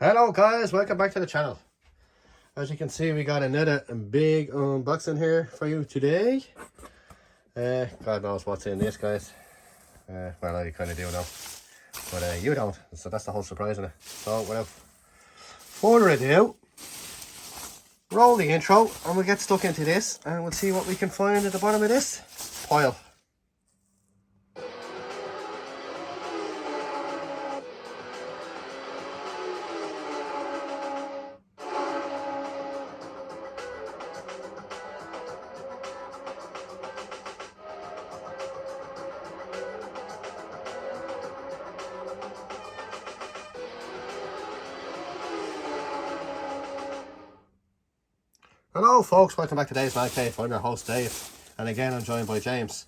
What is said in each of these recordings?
Hello guys, welcome back to the channel. As you can see, we got another big unboxing here for you today. God knows what's in this, guys. Well, I kind of do know, but you don't, so that's the whole surprise in it. So without further ado, roll the intro and we'll get stuck into this and we'll see what we can find at the bottom of this pile. Hello folks, welcome back to Dave's Man Cave. I'm your host Dave, and again I'm joined by James.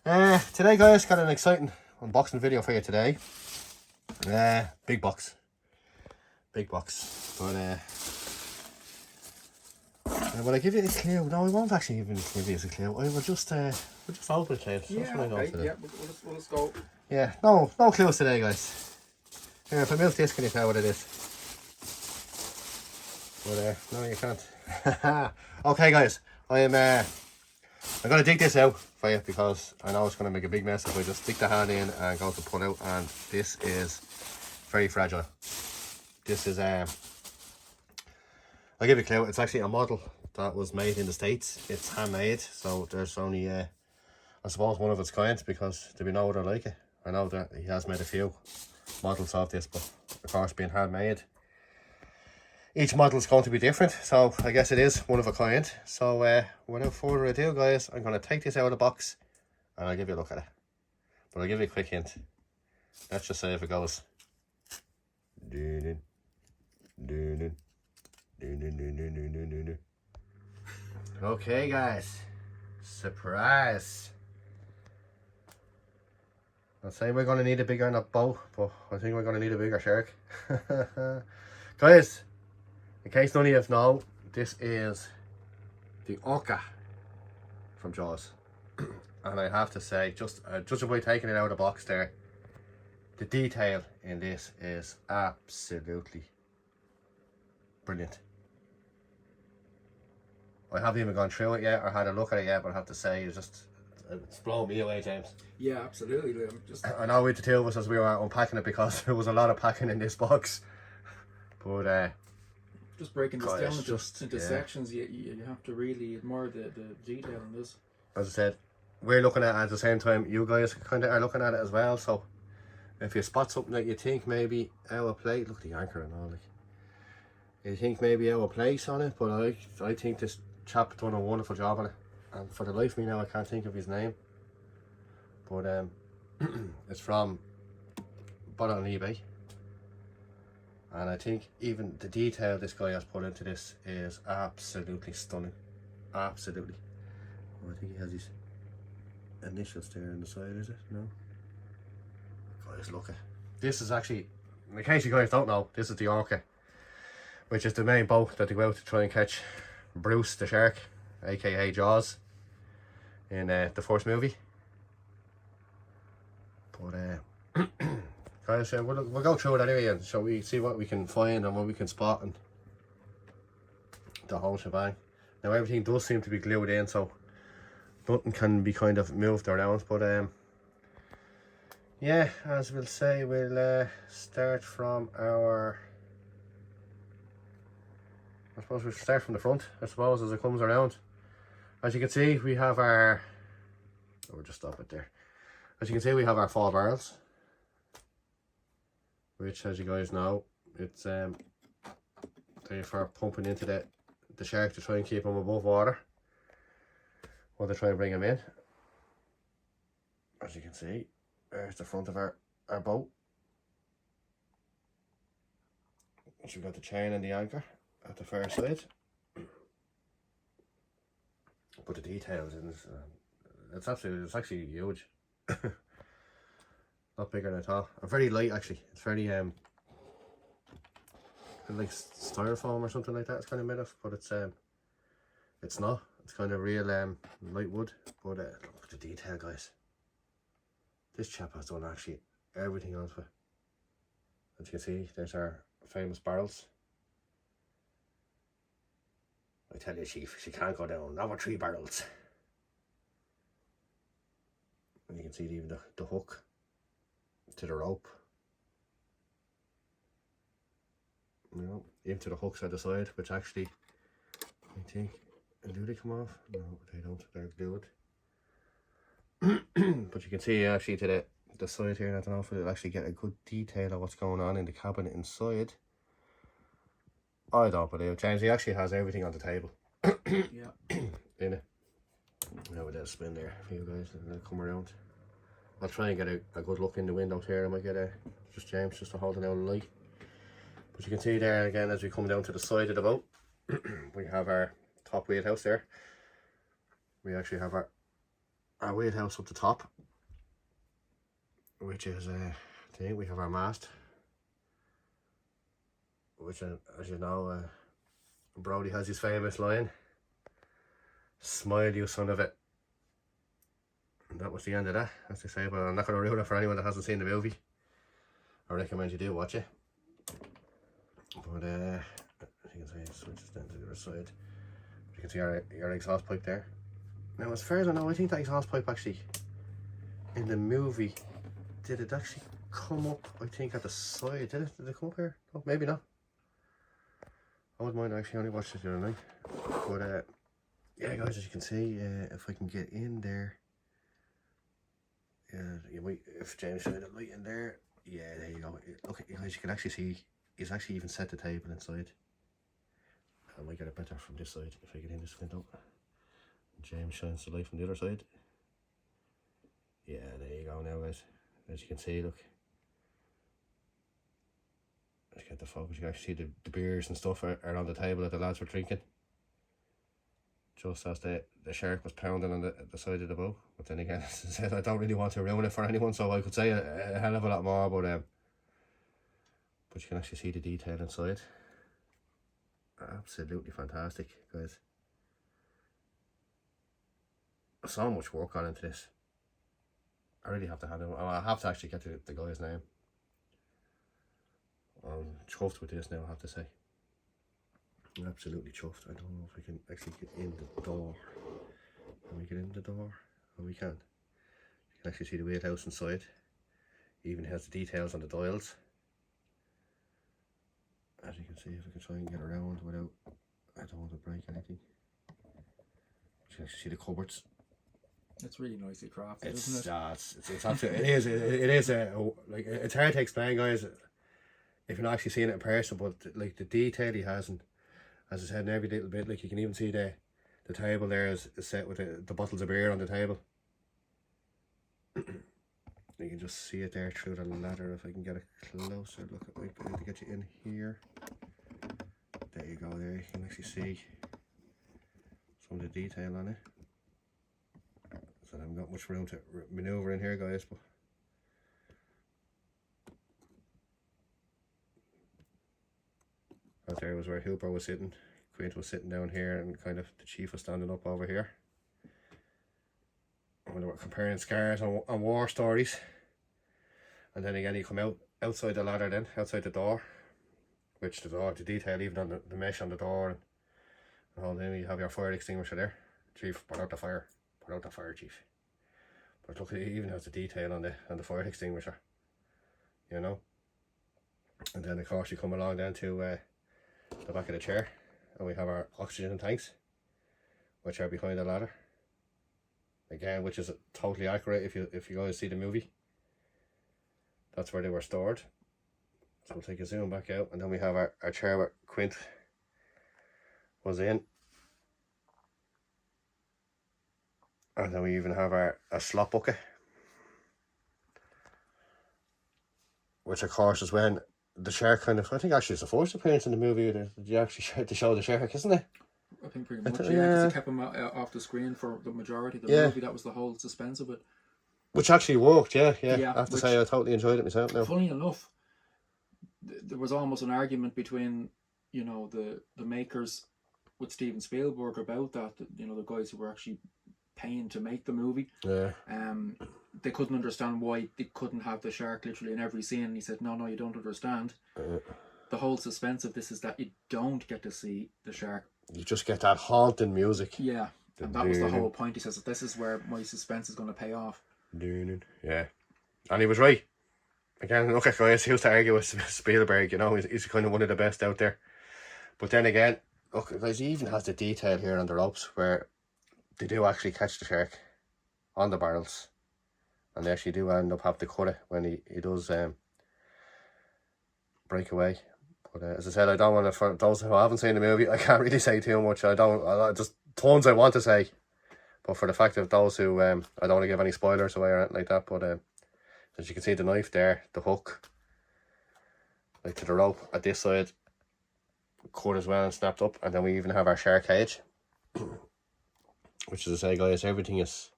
Today guys, got an exciting unboxing video for you today. Big box. But will I give you a clue? No, I won't actually even give you a clue. I will just open it, James. Yeah, okay, yeah, we'll just go. Yeah, no clues today guys. Here, if I move this, can you tell what it is? But no, you can't. Okay guys, I'm gonna dig this out for you because I know it's gonna make a big mess if I just stick the hand in and go to pull out, and this is very fragile. This is I'll give you a clue, it's actually a model that was made in the States. It's handmade, so there's only I suppose one of its kind, because there'll be no other like it. I know that he has made a few models of this, but of course being handmade, each model is going to be different, so I guess it is one of a kind. So without further ado guys, I'm going to take this out of the box and I'll give you a look at it. But I'll give you a quick hint. Let's just say if it goes. Okay guys, surprise. I'll say we're going to need a bigger boat, but I think we're going to need a bigger shark. Guys, in case none of you know, this is the Orca from Jaws. And I have to say, judging by taking it out of the box there, the detail in this is absolutely brilliant. I haven't even gone through it yet or had a look at it yet, but I have to say it's blown me away, James. Yeah, absolutely. I know with the two of us as we were unpacking it, because there was a lot of packing in this box. But just breaking this down into yeah, sections, you have to really admire the detail in this. As I said, we're looking at it at the same time you guys kind of are looking at it as well, so if you spot something that you think maybe out of place, look at the anchor and all, like, you think maybe out of place on it, but I think this chap done a wonderful job on it, and for the life of me now I can't think of his name, but it's from, bought it on eBay. And I think even the detail this guy has put into this is absolutely stunning. Absolutely. Oh, I think he has his initials there on the side, is it? No? Guys, look at this. Is actually, in case you guys don't know, this is the Orca, which is the main boat that they go out to try and catch Bruce the shark, aka Jaws, in the first movie. But guys, we'll go through it anyway, and so we see what we can find and what we can spot and the whole shebang. Now everything does seem to be glued in, so nothing can be kind of moved around, but yeah, as we'll say, we'll start from our, I suppose we'll start from the front, I suppose, as it comes around. As you can see, we have our, we'll just stop it there. As you can see, we have our 4 barrels, which, as you guys know, it's there for pumping into the shark to try and keep him above water while they try and bring him in. As you can see, there's the front of our boat. So we've got the chain and the anchor at the far side. But the details in this, it's actually huge. Not bigger than I thought. And very light actually. It's very like styrofoam or something like that. It's kind of made of, but it's not. It's kind of real light wood. But look at the detail, guys. This chap has done actually everything onto it. As you can see, there's our famous barrels. I tell you, she can't go down over 3 barrels. And you can see even the hook to the rope. You know, into the hooks at the side, which actually, I think, do they come off? No, they don't. They're glued. But you can see actually to the side here, I don't know if it'll actually get a good detail of what's going on in the cabin inside. I don't believe James, he actually has everything on the table. Yeah. In it. Now with that spin there for you guys, and then come around. I'll try and get a good look in the windows here. I might get just James just to hold it down the light. But you can see there again as we come down to the side of the boat, we have our top wheelhouse there. We actually have our wheelhouse up the top, which is thing. We have our mast, which as you know, Brody has his famous line, "Smile, you son of it." And that was the end of that, as they say, but I'm not going to ruin it for anyone that hasn't seen the movie. I recommend you do watch it. But as you can see, it switches down to the other side. You can see our exhaust pipe there. Now, as far as I know, I think that exhaust pipe actually, in the movie, did it actually come up, I think, at the side? Did it come up here? Oh, maybe not. I wouldn't mind, I actually only watched it the other night. But, yeah, guys, as you can see, if I can get in there, you might, if James showed the light in there, yeah, there you go. Look, guys, you can actually see, he's actually even set the table inside. I might get it better from this side if I get in this window. James shines the light from the other side. Yeah, there you go now, guys. As you can see, look. Let's get the focus. You can actually see the beers and stuff are on the table that the lads were drinking. Just as the shark was pounding on the side of the boat. But then again, as I said, I don't really want to ruin it for anyone, so I could say a hell of a lot more, but you can actually see the detail inside. Absolutely fantastic, guys. So much work gone into this. I really have to hand it. I have to actually get the guy's name. I'm chuffed with this now, I have to say. Absolutely chuffed. I don't know if I can actually get in the door. Can we get in the door? Oh, we can. You can actually see the wheelhouse inside. It even has the details on the dials. As you can see, if I can try and get around without, I don't want to break anything. You can actually see the cupboards. It's really nicely crafted, isn't it? It's absolutely, it is like, it's hard to explain, guys, if you're not actually seeing it in person, but like the detail he has, and as I said, in every little bit, like you can even see the table there is set with the bottles of beer on the table. You can just see it there through the ladder. If I can get a closer look, I might be able to get you in here. There you go, there you can actually see some of the detail on it. So I haven't got much room to manoeuvre in here, guys, but out there was where Hooper was sitting. Quint was sitting down here, and kind of the chief was standing up over here. When they were comparing scars and war stories. And then again, you come outside the ladder then, outside the door, which the detail even on the mesh on the door and all. Then you have your fire extinguisher there. Chief, put out the fire. Put out the fire, chief. But look, it even has the detail on the fire extinguisher, you know. And then of course you come along then to the back of the chair, and we have our oxygen tanks, which are behind the ladder. Again, which is totally accurate if you guys see the movie. That's where they were stored. So we'll take a zoom back out, and then we have our chair where Quint was in. And then we even have a slop bucket, which of course is when the shark kind of, I think actually it's the first appearance in the movie that you actually to show the shark, isn't it? I think pretty much, yeah, because it kept him off the screen for the majority of the movie. That was the whole suspense of it. Which actually worked, yeah. I have to say, I totally enjoyed it myself now. Funny enough, there was almost an argument between, you know, the makers with Steven Spielberg about that, you know, the guys who were actually paying to make the movie. Yeah. They couldn't understand why they couldn't have the shark literally in every scene. And he said, no, you don't understand. the whole suspense of this is that you don't get to see the shark. You just get that haunting music. Yeah, and that was the whole point. He says that this is where my suspense is going to pay off. Yeah, and he was right. Again, look at guys, he used to argue with Spielberg, you know, he's kind of one of the best out there. But then again, look, guys, he even has the detail here on the ropes where they do actually catch the shark on the barrels. And they actually do end up having to cut it when he does break away. But as I said, I don't want to, for those who haven't seen the movie, I can't really say too much. I just tons I want to say. But for the fact of those who, I don't want to give any spoilers away or anything like that, but as you can see, the knife there, the hook, like to the rope at this side, cut as well and snapped up. And then we even have our shark cage, which, as I say, guys, everything is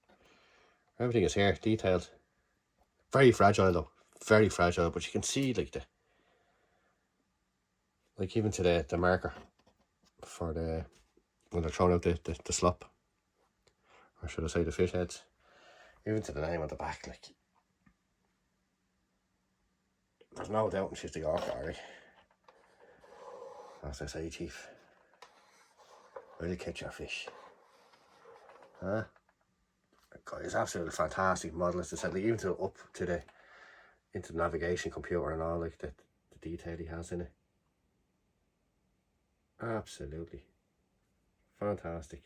here, detailed. Very fragile though, very fragile. But you can see like even to the marker for when they're throwing out the slop, or should I say the fish heads, even to the name on the back, like. There's no doubt she's the Orca, Harry. As I say, Chief. Really catch your fish. Huh? God, it's absolutely fantastic model, as I said, like, even to up to into the navigation computer and all, like the detail he has in it. Absolutely fantastic.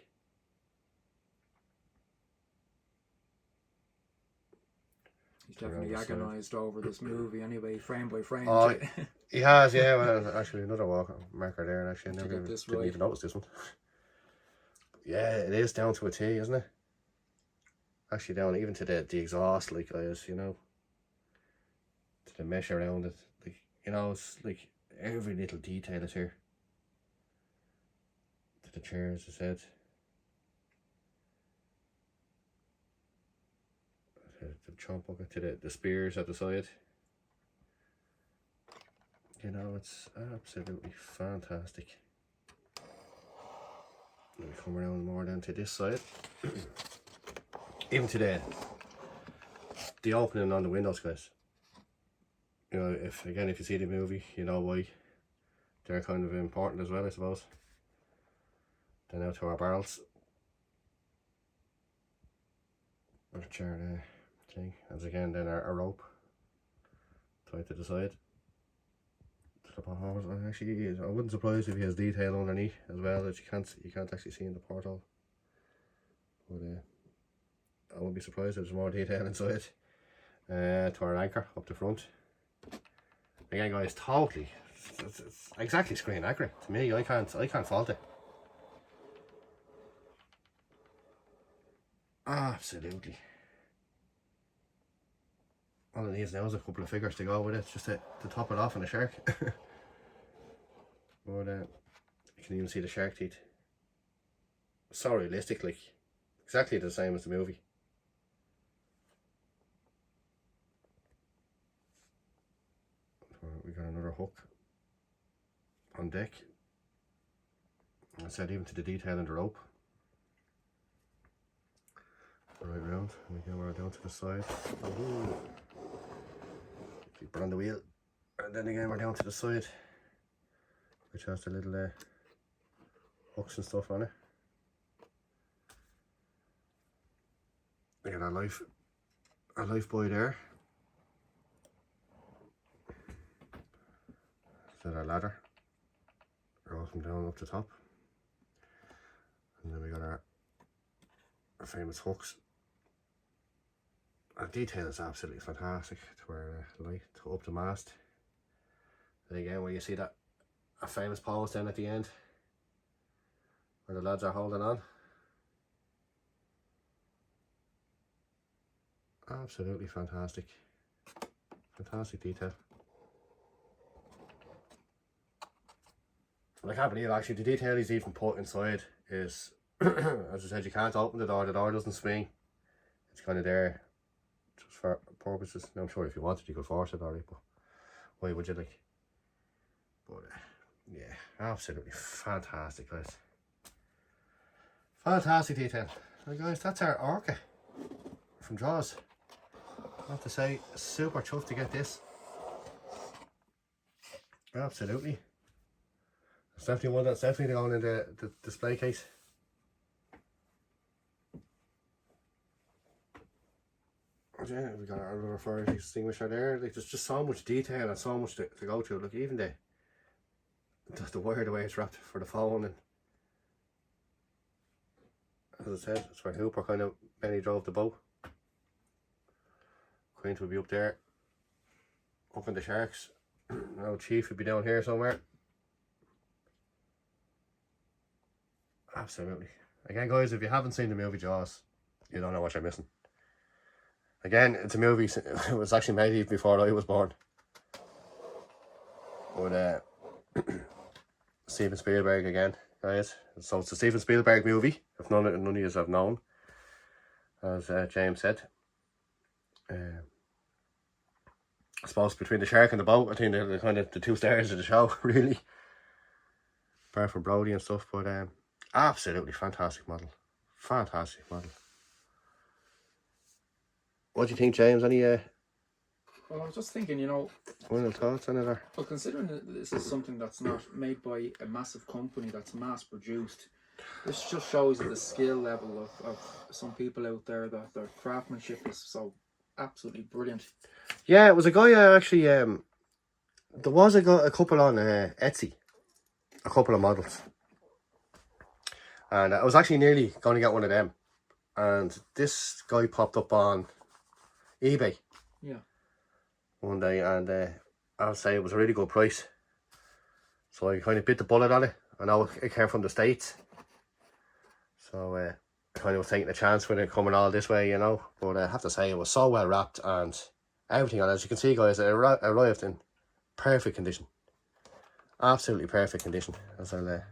He's definitely agonised over this movie anyway, frame by frame. Oh, he has, yeah. Well, actually, another marker there. Actually, I didn't even notice this one. Yeah, it is down to a T, isn't it? Actually, down even to the exhaust, like, guys, you know, to the mesh around it, like, you know, it's like every little detail is here. To the chairs, as I said. The chomp bucket, to the spears at the side. You know, it's absolutely fantastic. Let me come around more down to this side. Even to the opening on the windows, guys. You know, if you see the movie, you know why they're kind of important as well, I suppose. Then out to our barrels. Which are there. As again, then our rope tied to the side. To the porthole. Actually, I wouldn't surprise if he has detail underneath as well that you can't actually see in the porthole. But I wouldn't be surprised if there's more detail inside. To our anchor up the front. Again, guys, totally, it's exactly screen accurate to me. I can't fault it. Absolutely. All it needs now is a couple of figures to go with it, just to top it off on a shark. But you can even see the shark teeth. So realistic, like exactly the same as the movie. We got another hook on deck. I said even to the detail in the rope. Right round, and again we're down to the side. Ooh. Keep on the wheel, and then again we're down to the side, which has the little hooks and stuff on it. We got our life buoy there. Then our ladder rolls them down up the top, and then we got our famous hooks. Our detail is absolutely fantastic to our light to up the mast. And again, where you see that a famous pose then at the end, where the lads are holding on. Absolutely fantastic. Fantastic detail. And I can't believe actually the detail he's even put inside is, as I said, you can't open the door doesn't swing. It's kind of there just for purposes. Now I'm sure if you wanted you could force it, alright, but why would you, like? But yeah, absolutely fantastic, guys. Fantastic detail. Right, guys, that's our Orca from Jaws. I have to say, super chuffed to get this. Absolutely. It's definitely one that's definitely going in the display case. Yeah, we got our little fire extinguisher there. Like, there's just so much detail and so much to go to. Look, even the wire, the way it's wrapped for the phone, and as I said, it's where Hooper kind of mainly drove the boat. Quint would be up there, up in the Sharks. Now Chief would be down here somewhere. Absolutely. Again, guys, if you haven't seen the movie Jaws, you don't know what you're missing. Again, it's a movie. It was actually made even before I was born. But Steven Spielberg again, guys. So it's a Steven Spielberg movie, if none of you have known, as James said. I suppose between the shark and the boat, I think they're kind of the two stars of the show, really. Apart from Brody and stuff, but absolutely fantastic model. Fantastic model. What do you think, James? Any Well, I was just thinking, you know, final thoughts on it? Or? well, considering that this is something that's not made by a massive company that's mass produced, this just shows you the skill level of some people out there, that their craftsmanship is so absolutely brilliant. Yeah, it was a guy actually, there was a couple on Etsy, a couple of models. And I was actually nearly going to get one of them. And this guy popped up on eBay. Yeah. One day, and I'll say it was a really good price. So I kind of bit the bullet on it. I know it came from the States. So I kind of was taking a chance with it coming all this way, you know. But I have to say, it was so well wrapped and everything. And as you can see, guys, it arrived in perfect condition. Absolutely perfect condition. As I'll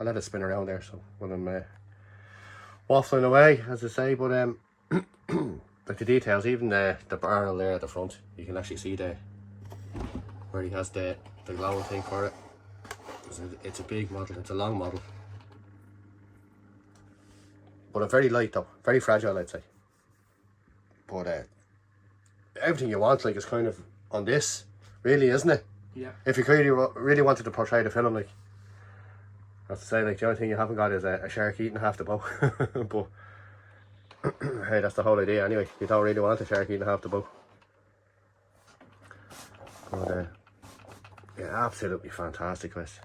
let it spin around there, so when I'm waffling away, as I say. But like the details, even the barrel there at the front, you can actually see where he has the glowing thing for it. It's a big model, it's a long model. But a very light though, very fragile, I'd say. But everything you want, like, is kind of on this, really, isn't it? Yeah. If you really wanted to portray the film, like, I have to say, like, the only thing you haven't got is a shark eating half the boat. But hey, that's the whole idea anyway. You don't really want a shark eating half the boat. But yeah, absolutely fantastic, guys.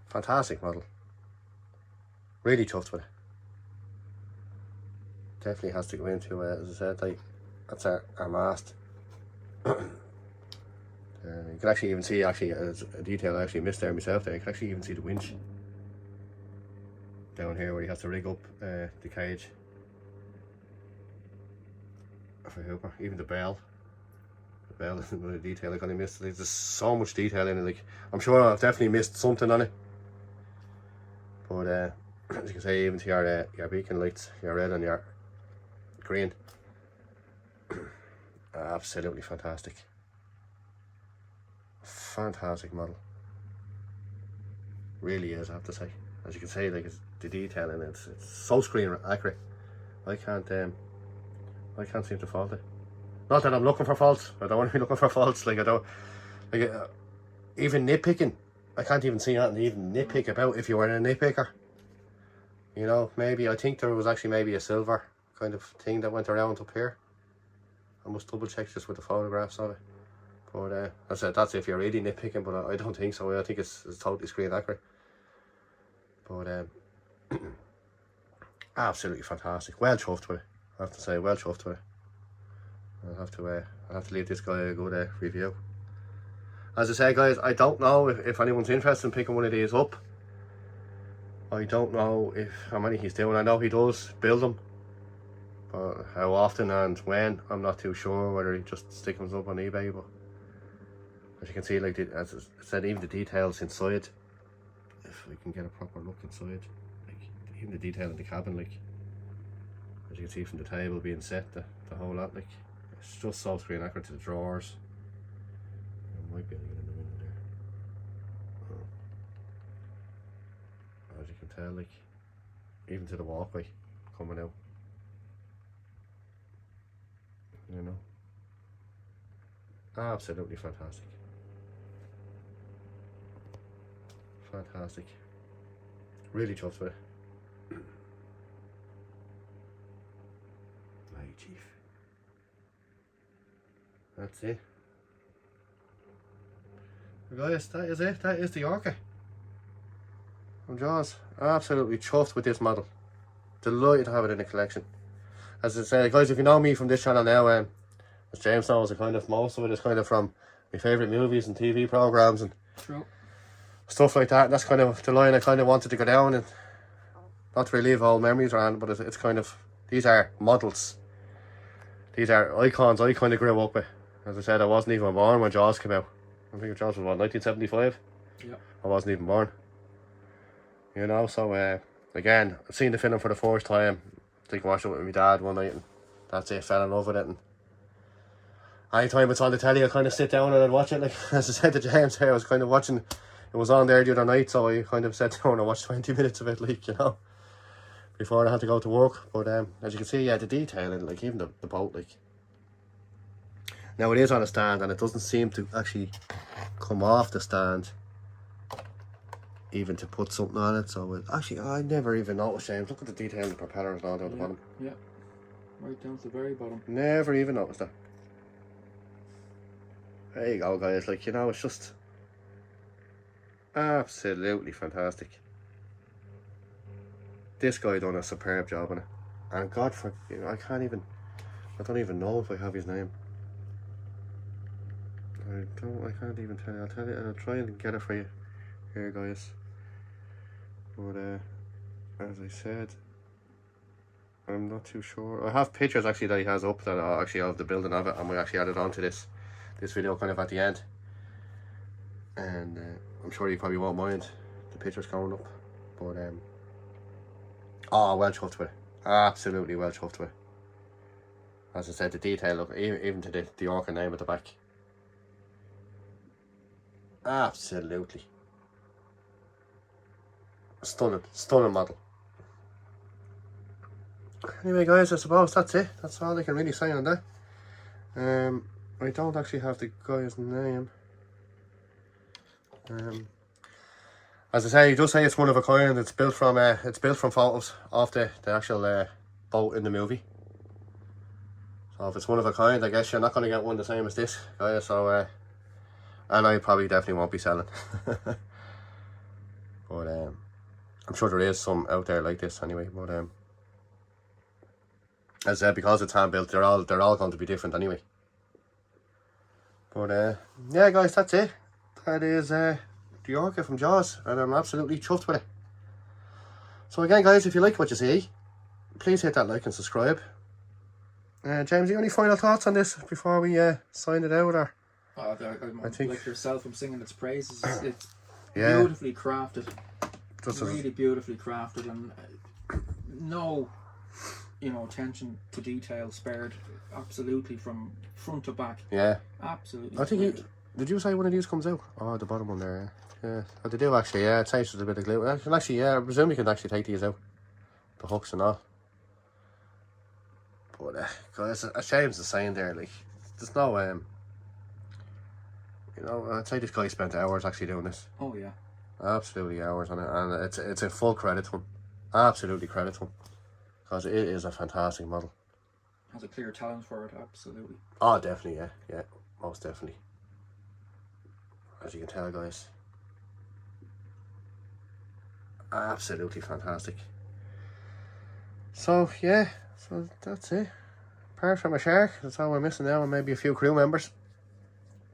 Fantastic model. Really chuffed with it. Definitely has to go into, as I said, like, that's our mast. You can actually even see, actually, as a detail I actually missed there myself there, you can actually even see the winch down here where he has to rig up the cage for Hooper. Even the bell. The bell is another detail I kind of missed. There's so much detail in it. Like, I'm sure I've definitely missed something on it. But as you can see, even to your beacon lights, your red and your green. Absolutely fantastic. Fantastic model. Really is, I have to say. As you can see, like, it's the detail in it. It's so screen accurate. I can't seem to fault it. Not that I'm looking for faults. I don't want to be looking for faults. Like, I don't, like, even nitpicking. I can't even see nothing to even nitpick about if you were a nitpicker. You know, maybe, I think there was actually maybe a silver kind of thing that went around up here. I must double check just with the photographs of it. But I said, that's if you're really nitpicking, but I don't think so. I think it's totally screen accurate. But absolutely fantastic. Well chuffed with it. I have to say, well chuffed with it. I'll have to leave this guy a good review. As I say, guys, I don't know if anyone's interested in picking one of these up. I don't know how many he's doing. I know he does build them, but how often and when, I'm not too sure. Whether he just sticks them up on eBay, but as you can see, like, as I said, even the details inside, if we can get a proper look inside, like, even the detail in the cabin, like, as you can see from the table being set, the whole lot, like, it's just so screen accurate to the drawers. There might be anything in the window there. As you can tell, like, even to the walkway coming out, you know. Absolutely fantastic. fantastic. Really chuffed with it. Right, chief. That's it. Guys, that is it. That is the Orca from Jaws. Absolutely chuffed with this model. Delighted to have it in the collection. As I said, guys, if you know me from this channel now, as James knows, kind of most of it is kind of from my favourite movies and TV programmes and stuff like that. And that's kind of the line I kind of wanted to go down, and not to relive old memories around, but it's kind of, these are models. These are icons I kind of grew up with. As I said, I wasn't even born when Jaws came out. I think Jaws was what, 1975? Yeah. I wasn't even born. You know, so again, I've seen the film for the first time. I think I watched it with my dad one night, and that's it, fell in love with it. And anytime it's on the telly, I kind of sit down and I'd watch it. Like, as I said to James here, I was kind of watching, it was on there the other night, so I kind of sat down and watched 20 minutes of it, like, you know, before I had to go to work. But as you can see, yeah, the detail in, like, even the boat, like. Now it is on a stand, and it doesn't seem to actually come off the stand even to put something on it. So it, actually, I never even noticed, James. Look at the detail in the propeller and all down the bottom. Yeah, right down to the very bottom. Never even noticed that. There you go, guys. Like, you know, it's just absolutely fantastic. This guy done a superb job on it, and God, for you know, I don't even know if I have his name. I can't even tell you. I'll tell you. I'll try and get it for you here, guys. But as I said, I'm not too sure. I have pictures actually that he has up that are actually of the building of it, and we actually added on to this video kind of at the end. And I'm sure you probably won't mind the pictures going up. But oh, well chuffed with it. Absolutely well chuffed with it. As I said, the detail, look, even to the Orca name at the back. Absolutely stunning model. Anyway, guys, I suppose that's it. That's all I can really say on that. I don't actually have the guy's name. As I say, he does say it's one of a kind. It's built from photos of the actual boat in the movie. So if it's one of a kind, I guess you're not going to get one the same as this, guys. So and I probably definitely won't be selling. But I'm sure there is some out there like this anyway. But as I said, because it's hand built, they're all going to be different anyway. But yeah, guys, that's it. That is the Orca from Jaws, and I'm absolutely chuffed with it. So again, guys, if you like what you see, please hit that like and subscribe. James, you any final thoughts on this before we sign it out? Or I think, like yourself, I'm singing its praises. It's yeah, beautifully crafted, really beautifully crafted, and no, attention to detail spared. Absolutely from front to back. Yeah, absolutely. I think did you say one of these comes out? Oh, the bottom one there. Yeah, oh, they do actually. Yeah, it saves a bit of glue. Actually, yeah, I presume you can actually take these out, the hooks and all. But guys, as James is saying there, like, there's no I'd say this guy spent hours actually doing this. Oh yeah, absolutely hours on it, and it's a full credit to him. Absolutely credit to him, because it is a fantastic model. Has a clear talent for it, absolutely. Oh, definitely, yeah, most definitely. As you can tell, guys, absolutely fantastic. So yeah, so that's it. Apart from a shark, that's all we're missing now, and maybe a few crew members,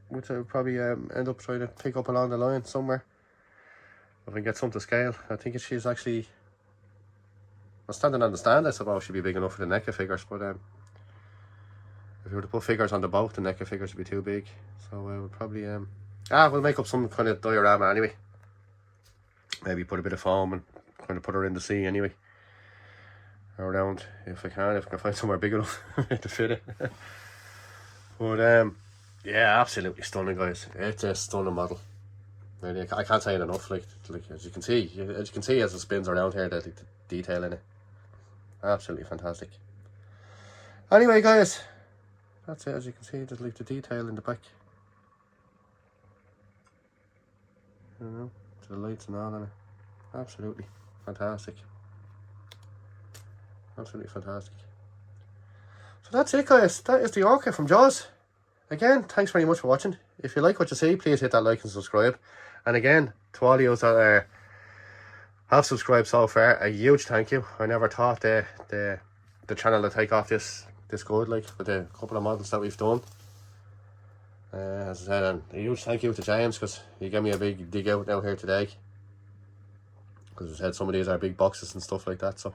which I'll probably end up trying to pick up along the line somewhere if I can get some to scale. I think she's actually, well, standing on the stand, I suppose she'd be big enough for the NECA figures, but if you were to put figures on the boat, the NECA figures would be too big. So we'll probably we'll make up some kind of diorama anyway. Maybe put a bit of foam and kind of put her in the sea anyway, around, if I can find somewhere big enough to fit it. But yeah, absolutely stunning, guys. It's a stunning model. Really, I can't say it enough. Like as you can see as it spins around here, the detail in it, absolutely fantastic. Anyway, guys, that's it. As you can see, there's like the detail in the back. to the lights and all on it. Absolutely fantastic. Absolutely fantastic. So that's it, guys. That is the Orca from Jaws. Again, thanks very much for watching. If you like what you see, please hit that like and subscribe. And again, to all you that have subscribed so far, a huge thank you. I never thought the channel would take off this good, like, with the couple of models that we've done. As I said, and a huge thank you to James, because he gave me a big dig out now here today. Because I said some of these are big boxes and stuff like that, so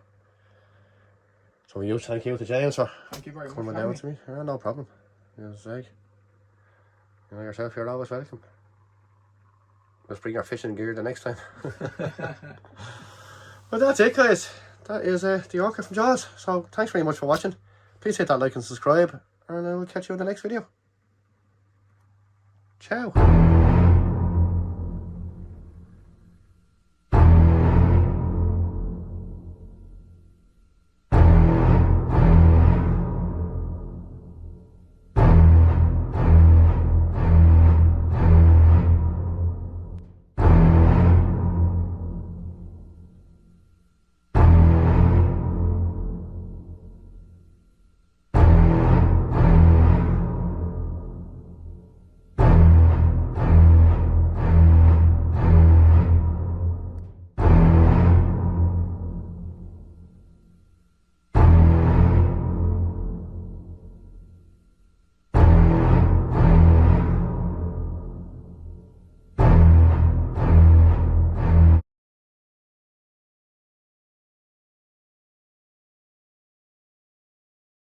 a huge thank you to James for coming down to me. No problem. As I say, you know yourself, you're always welcome. Let's bring our fishing gear the next time. But that's it, guys. That is the Orca from Jaws. So thanks very much for watching. Please hit that like and subscribe, and I will catch you in the next video. Ciao.